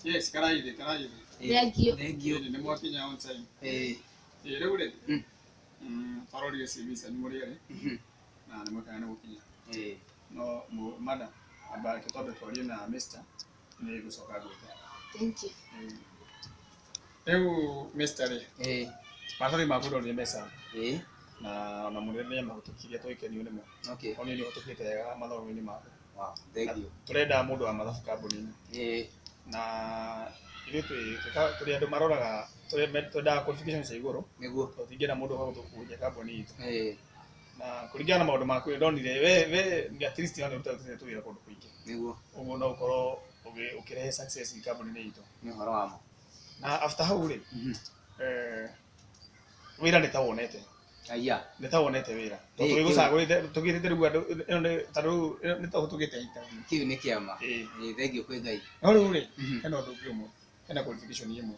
Yes, karaide. Thank you. Ni mwakinya on time. Rĩu rĩ. Parodi CVs ni muri ari. Na ni mwakana gukinya. No madam aba kitobe twarie na Mr. Ni gucoka gwĩka. Thank you. Rĩu Mr. rĩ. Marori makuroria mbeca. Na ona mũnene mahutukirie tũikenio nĩmo. Okay. Oni ni hotukite wega mathomo-inĩ maku. Wow, thank you. Turenda mũndũ wa mathabu kambuni-inĩ. Na ile tuli andu maroraga twenda qualification cia iguru niguo tutingena mundu wa gutukunja kambuni itu na kuringana na maundu maku ndonire we ni at least yana utatuze tuwira kundu kuingi niguo uguo no ukorwo ukirehe success in kambuni itu ni horo wamo na after hau ri wira nitawonete aya nitawonete wira tugicagurite tugirite riu andu taru nitahutugite interview kiu ni kiama thank you kwi ngai no riu ri eno ndu umwe ena qualification imwe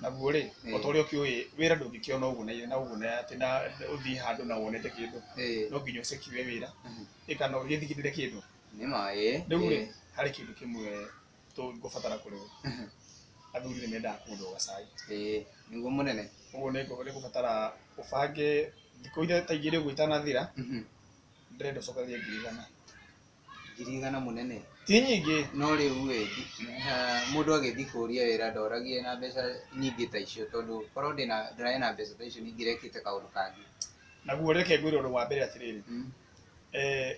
na guo ri otorio kiui wira ndungikiona uguo na ati na uthi handu na wonete kindu no nginya ucekiwe wira ikana ugithikirire kindu ni ma riu ri hari kindu kimwe tungubatara kuriwe athuri ni menda kundu gacai niguo munene uguo ni ngubatara ubange thikũ iria ta igĩrĩ ũguo itanathira ndĩrenda ũcokagie 100,000 munene ti nyingĩ no rĩu mũndũ agĩthiĩ kũria wĩra ndoragie na mbeca nyingĩ ta icio tondũ korwo ndĩrarĩ na mbeca ta icio ningĩrekĩte kaũndũ kangĩ naguo reke ngwĩre ũndũ wa mbere atĩrĩrĩ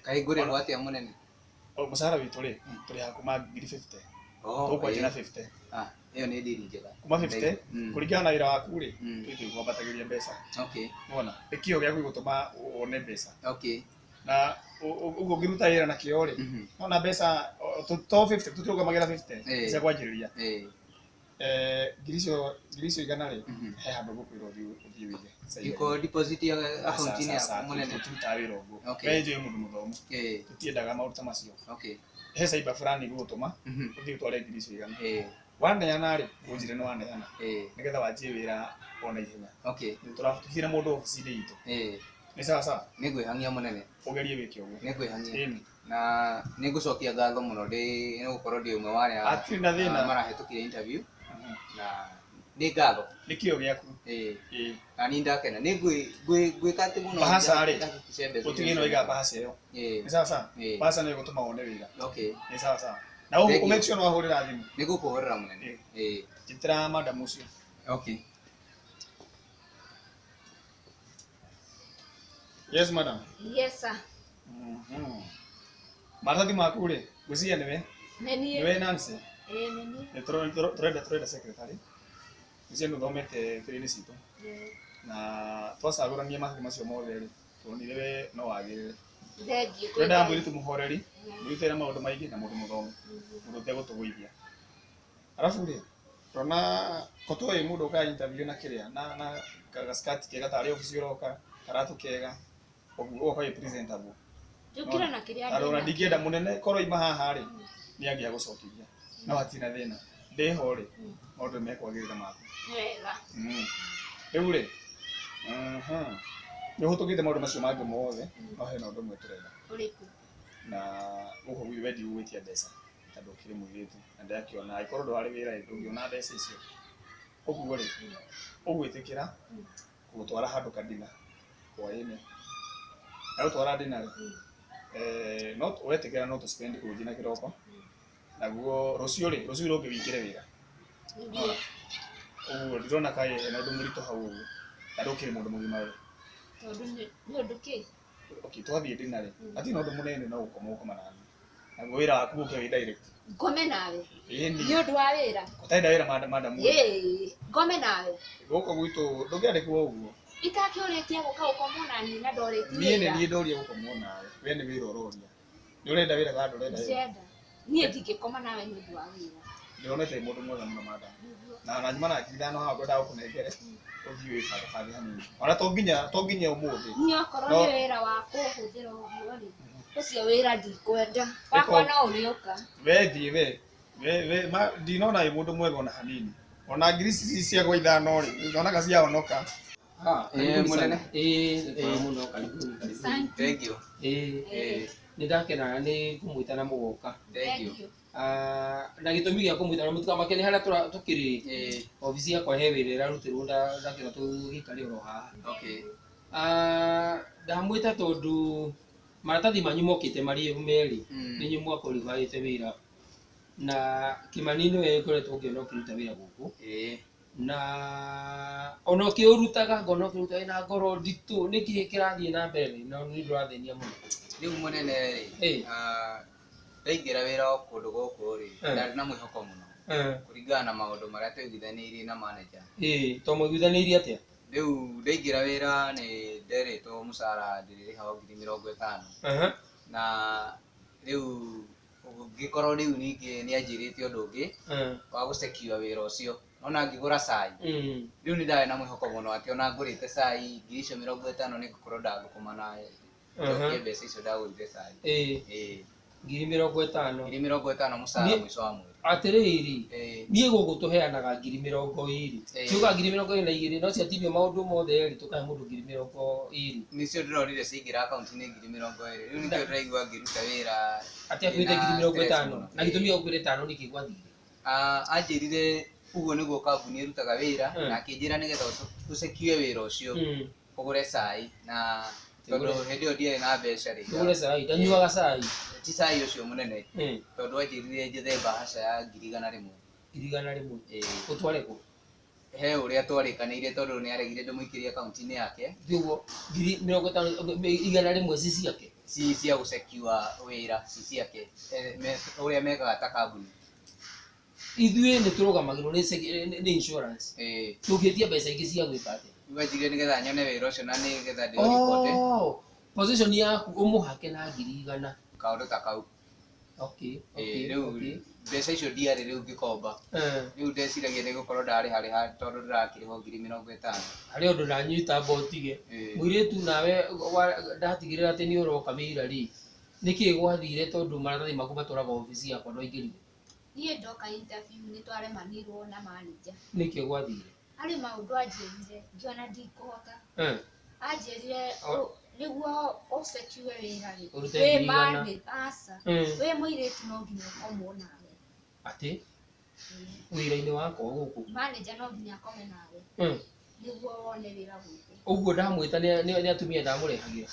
kaĩ ngũrĩrwo atĩa mũnene mũcara witũ rĩ tũrĩhaga kuma 50 tũkwanjia na 50 ĩyo nĩ ndiri njega kuma 50 kũringana na wĩra waku rĩ twambatagĩria mbeca wona ĩkĩo gĩaku gĩgũtũma wone mbeca na uguo ngiruta wĩra na kĩo rĩ nona mbeca to 50 tũtirũgamagĩra 50 cia kwanjĩrĩria ngiri icio igana rĩ he handũ ngũkwĩra ũthiĩ wĩige iko deposit ya account-inĩ yaku mũnene tũtirutaga wĩra ũguo we njũĩ mũndũ mũthomu tũtiendaga maũndũ ta macio he cyber fulani igũgũtũma ũthiĩ ũtware ngiri icio igana waneana rĩ ũnjire nĩ waneana nĩgetha wanjie wĩra ona ihenya tũthiĩ na mũndũ ofici-inĩ itũ nĩ sawa nĩngwĩhang'ia mũnene ũgerie wĩke ũguo nĩngwĩhang'ia na nĩngũcokia ngatho mũno nĩgũkorwo ndĩ ũmwe wa arĩa marahĩtũkire interview na nĩ ngatho nĩkĩo gĩaku na niĩ ndakena nĩngwĩka atĩ mũno bahaca rĩ ũtigĩ no iga bahaca ĩyo nĩ sawa bahaca nĩ ĩgũtũma wone wĩra nĩ sawa na umake sure no ahũrĩra thimũ nĩngũkũhũrĩra mũnene njĩtĩra madam ũcio yes madam Yes sir. Martha maku rĩ gwĩciria nĩwe Nancy nĩ turenda secretary nĩcio nĩũthomete kĩrĩa-inĩ citũ na twacagũrania mabuku macio mothe rĩ tuonire we no wagĩrĩre tũrenda mũirĩtu mũhoreri mũirĩtu ena maũndũ maingĩ na mũndũ mũthomu mũndũ ũtegũtũgũithia arabu rĩ tũrona kotũĩ mũndũ ũka interview na kĩrĩa na gaskati kega tarĩ ofici ũroka karatu kega ũguo ũka presentable njũkĩra na kĩrĩa arora ndingĩenda mũnene korwo ima haha rĩ nĩ angĩa gũcokeria no hatina thĩna ndĩho rĩ maũndũ mekwagĩrĩra maku wega rĩu rĩ nĩũhũtũkĩte maũndũ macio mangĩ mothe no hena ũndũ ũmwe tũrenda na gũkũ wendi gũgwĩtia mbeca tondũ ũkĩrĩ mũirĩtu na ndakĩona angĩkorwo ndwarĩ wĩra ndũngĩona mbeca icio ũguo rĩ ũgwĩtĩkĩra gũtwara handũ kadina hwaĩ-inĩ agũtwara dina rĩ no wetĩkĩra no tũspendi kũgũthiĩ na kĩroko naguo rũciũ rũngĩ wĩingĩre wĩra ũguo ndĩrona kaĩ hena ũndũ mũritũ hau ũguo na ndũkĩrĩ mũndũ mũgima rĩ tondũ nĩ ũndũ kĩ twathiĩ dina rĩ hatirĩ na ũndũ mũnene no gũkoma nani naguo wĩra waku ũke wĩ direct ngome nawe nĩ ũndũ wa wĩra ũtarĩ na wĩra madam ngome nawe gũkũ gwitũ ndũngĩandĩkwo ũguo itakĩũrĩtie gũka gũkomwo na niĩ na ndorĩtie niĩ nĩ niĩ ndoria gũkomwo nawe we nĩ wĩra ũroria nĩ ũrenda wĩra kana ndũrenda wĩra niĩ ndingĩkoma nawe nĩ ũndũ wa wĩra ndĩronete mũndũ mwega mũno madam na nyuma na ngiri ithano haha ngwendaga gũkũnengere ũthiĩ wĩbangabange hanini ona to nginya ũmũthĩ niĩ okorwo nĩ wĩra wa kũhũthĩra ũguo rĩ ucio wira ndikwenda wakwa no urioka we thiĩ we ndinona ĩ mũndũ mwega ona hanini ona ngiri ici cia gwa ithano rĩ ndonaga ciahonoka munene muno karibu thank you nĩ ndakena nĩ kũmwĩtana mũgoka thank you na gĩtũmi gĩa kũmwĩtana mũtikamake nĩ harĩa tũkĩrĩ obici yakwa he wĩra ĩrarutirwo ndakĩra tũgĩikare oro haha okay ndamwĩta tondũ maratathi manyu mokĩte marĩ merĩ nĩ inyuĩ mwakwĩrĩte wĩra na Kĩmani nĩwe ngoretwo ngĩona ũkĩruta wĩra gũkũ na ona ũkĩũrutaga ngona ũkĩruta wĩna ngoro nditũ nĩkĩ kĩrathiĩ na mbere na nĩ ndũrathenia mũno rĩu mũnene rĩ ndaingĩra wĩra o kũndũ gũkũ rĩ ndarĩ na mwĩhoko mũno kũringana na maũndũ marĩa twaiguithanĩirie na manager to mwaiguithanĩirie atĩa rĩu ndaingĩra wĩra nĩ nderĩtwo mũcara ndĩrĩrĩhagwo 50,000 na rĩu ngĩkorwo rĩu ningĩ nĩ anjĩrĩte ũndũ ũngĩ wa gũcekiwa wĩra ũcio ona ngĩgũra cai rĩu nĩ ndarĩ na mwĩhoko mũno atĩ ona ngũrĩte cai 50,000 nĩ ngũkorwo ndagũkoma na njokie mbeca icio ndagũrire cai 50,000 mũcara mũico wa mweri atĩrĩrĩ niĩ gũkũ tũheanaga 20,000 ciuga 22 no ciatinio maũndũ mothe rĩ tũkahe mũndũ 20,000 nĩcio ndĩronire ciaingĩra akaunti-inĩ 20,000 rĩu nĩkĩo ndĩraigua ngĩruta wĩra atĩ akwĩte 50,000 na gĩtũmi gĩa gũkwĩra 5 nĩkĩ gwathire anjĩrire ũguo nĩguo kambuni ĩrutaga wĩra na akĩnjĩra nĩgetha ũcekie wĩra ũcio ũgũre cai na tondũ hĩndĩ ĩyo ndiarĩ na mbeca rĩ tũgũre cai ndanyuaga cai ti cai ũcio mũnene tondũ anjĩrire njethe mbahaca ya 100,000 ũtware kũ he ũrĩa twarĩkanĩire tondũ nĩ aregire ndĩmũikĩrie akaunti-inĩ yake ũguo 100,000 ci ciake ci cia gũcekiwa wĩra ci ciake ũrĩa mekaga ta kambuni ithuĩ nĩ tũrũgamagĩrwo nĩ insurance tũngĩtia mbeca ingĩ cia gwĩka atĩa njigire nĩgetha nyone wĩra ũcio na nĩgetha ndĩũriboti position yaku ũmũhake na 100,000 kaũndũ ta kau rĩu mbeca icio ndiarĩ rĩu ngĩkomba rĩu ndeciragia nĩ gũkorwo ndarĩharĩha tondũ ndĩrakĩrĩhwo 50,000 harĩ ũndũ nanyita mbotige mũirĩtu nawe ndatigĩrĩra atĩ nĩ ũroka wĩra rĩ nĩkĩ gwathire tondũ maratathi maku matwaraga obici yakwa ndwaingĩrire niĩ ndoka interview nĩ twaremanirwo na manager nĩkĩ gwathire harĩ maũndũ anjĩrire ngĩona ndikũhota anjĩrire nĩguo ũcekiwe wĩra rĩ wĩ mani aca wĩ mũirĩtu no nginya ũkomwo nawe atĩ wĩra-inĩ wakwa gũkũ manager no nginya akome nawe nĩguo wone wĩra gũkũ ũguo ndamwĩta nĩ atumia ndamũrehagĩra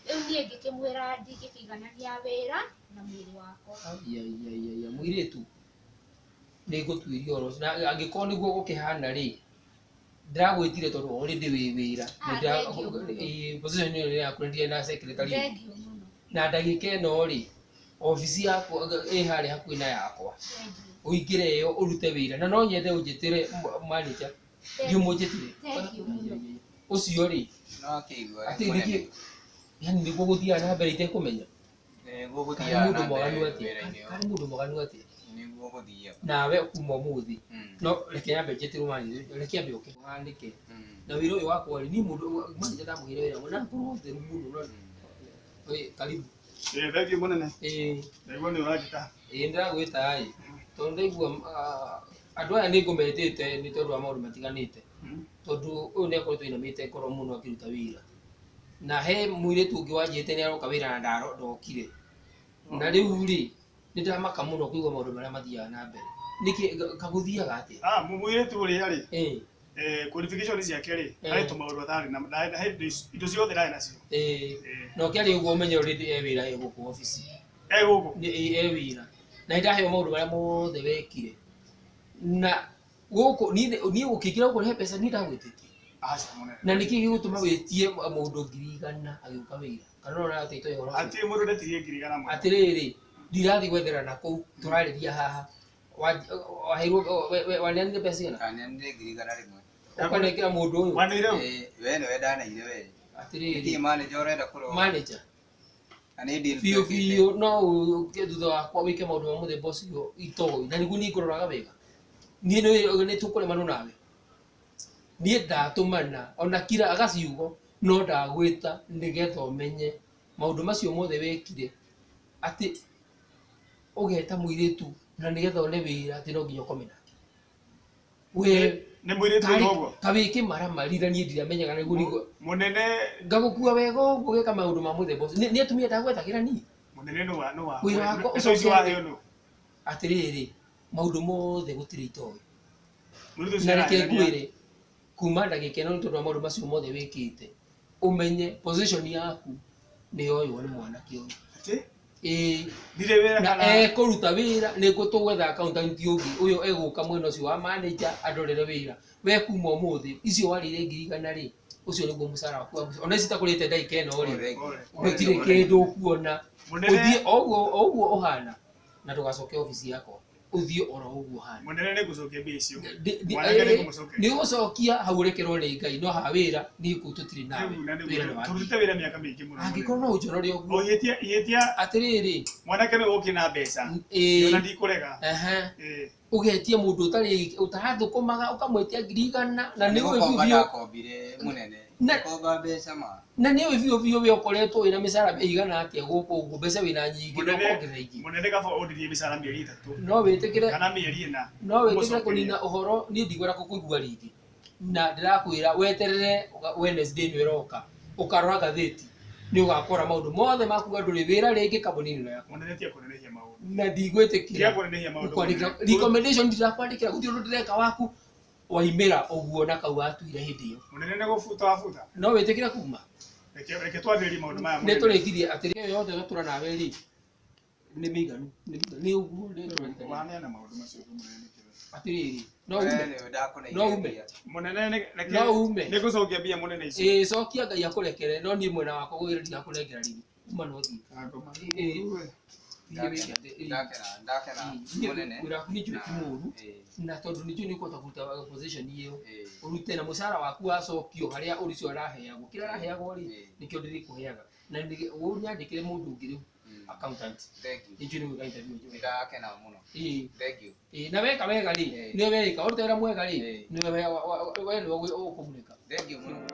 rĩu niĩ ngĩkĩmwĩra ndingĩkĩiganania wĩra na mwĩrĩ wakwa mũirĩtu nĩ ngũtuĩria oro na angĩkorwo nĩguo gũkĩhana rĩ ndĩragwĩtire tondũ already wĩ wĩra position ĩyo yakurendirie na secretary na ndagĩka ĩno rĩ obici yakwa ĩ harĩa hakuhĩ na yakwa ũingĩre ĩyo ũrute wĩra na no nyende ũnjĩtĩre manager ndiũmũnjĩtire ũcio rĩ atĩ nĩkĩ yani nĩguo gũthiaga na mbere itekũmenya mũndũ mwaganu atĩa nawe kuma ũmũthĩ no reke nyambe njĩtĩrwo manager reke ambe ũke handĩke na wĩra ũyũ wakwa rĩ niĩ mũndũ manager ndamũheire wĩra mũna ngorwo theru mũno karibu thank you mũnene ndaigua nĩ ũranjĩta ndĩragwĩta tondũ ndaigua andũ aya nĩ ngũmetĩte nĩ tondũ wa maũndũ matiganĩte tondũ ũyũ nĩ akoretwo ainamĩte ngoro mũno akĩruta wĩra na he mũirĩtu ũngĩ wanjĩte nĩ aroka wĩra na ndokire na rĩu rĩ nĩ ndĩramaka mũno kũigua maũndũ marĩa mathiaga na mbere nĩkĩ kagũthiaga atĩa mũirĩtu ũrĩa rĩ qualification ciake rĩ harĩ tũmaũndũ atarĩ na indo ciothe ndarĩ nacio no kĩarĩ ũguo ũmenye already wĩra gũkũ obici gũkũ wĩra na nĩ ndaheo maũndũ marĩa mothe wekire na gũkũ niĩ gũkĩingĩra gũkũ he mbeca niĩ ndagwĩtĩtie na nĩkĩ gĩgũtũma wĩtie mũndũ 100,000 agĩũka wĩra kana no ũrateitwo ũhoro atĩ mũndũ ndetirie 100,000 atĩrĩrĩ ndirathiĩ gwethera na kũu tũrarĩria haha waheirwo waneanire mbeca cigana kanyanire 100,000 ũkanengera mũndũ ũyũ wanĩire we nĩwe ndanaire we atĩrĩrĩ manager ũrenda kũrora manager na nĩ deal biũ no ũke thutha wakwa wĩke maũndũ ma mũthemba ũcio itoĩ na nĩguo niĩ ngũroraga wega niĩ nĩ tũkũremanwo nawe niĩ ndatũmana ona kira agaciugo no ndagwĩta nĩgetha ũmenye maũndũ macio mothe wekire ati ugeta muiritu na nigetha one wira ati no nginya komena we ne muiritu ngogo kabiki mara marira ni ndiramenyaga niguo nigo munene ngagukua wega uguo gika maundu ma muthemba ni atumia ndagwetagira ni munene no wa wira wako ucio wa yo atiriri maundu mothe gutire itoe muiritu na reke ngwire kuma ndagika ino tondu maundu macio mothe wikite umenye position yaku ni yoywo ni mwana kio ati dire wira na kuruta wira ni gutugwetha accountant ungi uyo eguka mwena ucio wa manager adorere wira we kuma umuthi icio warire 100 ri ucio niguo musara waku ona citakurite ndaika ino ri gutire kindu kuona uthie oguo uhana na tugacoke ofisi yako uthie oro uguo hana munene ni gucokia mbia icio ni gucokia hau rekerwo ni Ngai no ha wira ni ku tutiri nawe turute wira miaka mingi muno angikorwo no ujonori uguo ihetia atiriri mwanake no ukina mbeca yona ndikurega ugetie mundu utarathukumaga ukamwetia 100 na ni we vivyo kombire munene koba mbeca ma na ni we vivyo we ukoretwo ina misara igana atia guku mbeca wina nyingi no kuongerera ingi munene kaba odirie misara mieri 3 no witikire kana mieri 4 no witikire kunina uhoro ni ndigwera kukuigua ringi na ndirakwira weterere Wednesday ni roka ukarora gatheti ni ugakora maundu mothe makuga nduri wira ringi kabonini no yako munene tia kunenehia maundu na ndigwetekira kunenehia maundu kwandika recommendation ndirakwandikira guti undu ndireka waku waimira uguo na kau atuire hindi iyo munene ne gufuta no witikira kuma reke twandiri maundu maya ne turekirie atiri yothe gatura nawe ri ni miganu ni uguo ni wane na maundu macio munene atiri no ume munene no ume ne gucokia mbia munene icio cokia Ngai akurekere no ni mwena wako gwirira akunengera ringi uma no thi ndakena munene urakunijwe kimuru na tondu nijo ni kwata kuta position iyo urute na musara waku wacokio haria uricio araheagwo kira araheagwo ri nikio ndiri kuheaga na unyandikire mundu ngiri accountant nijo ni gwika interview ndakena muno thank you na weka wega ri ni weka urute wira mwega ri ni we ni ukumunika thank you muno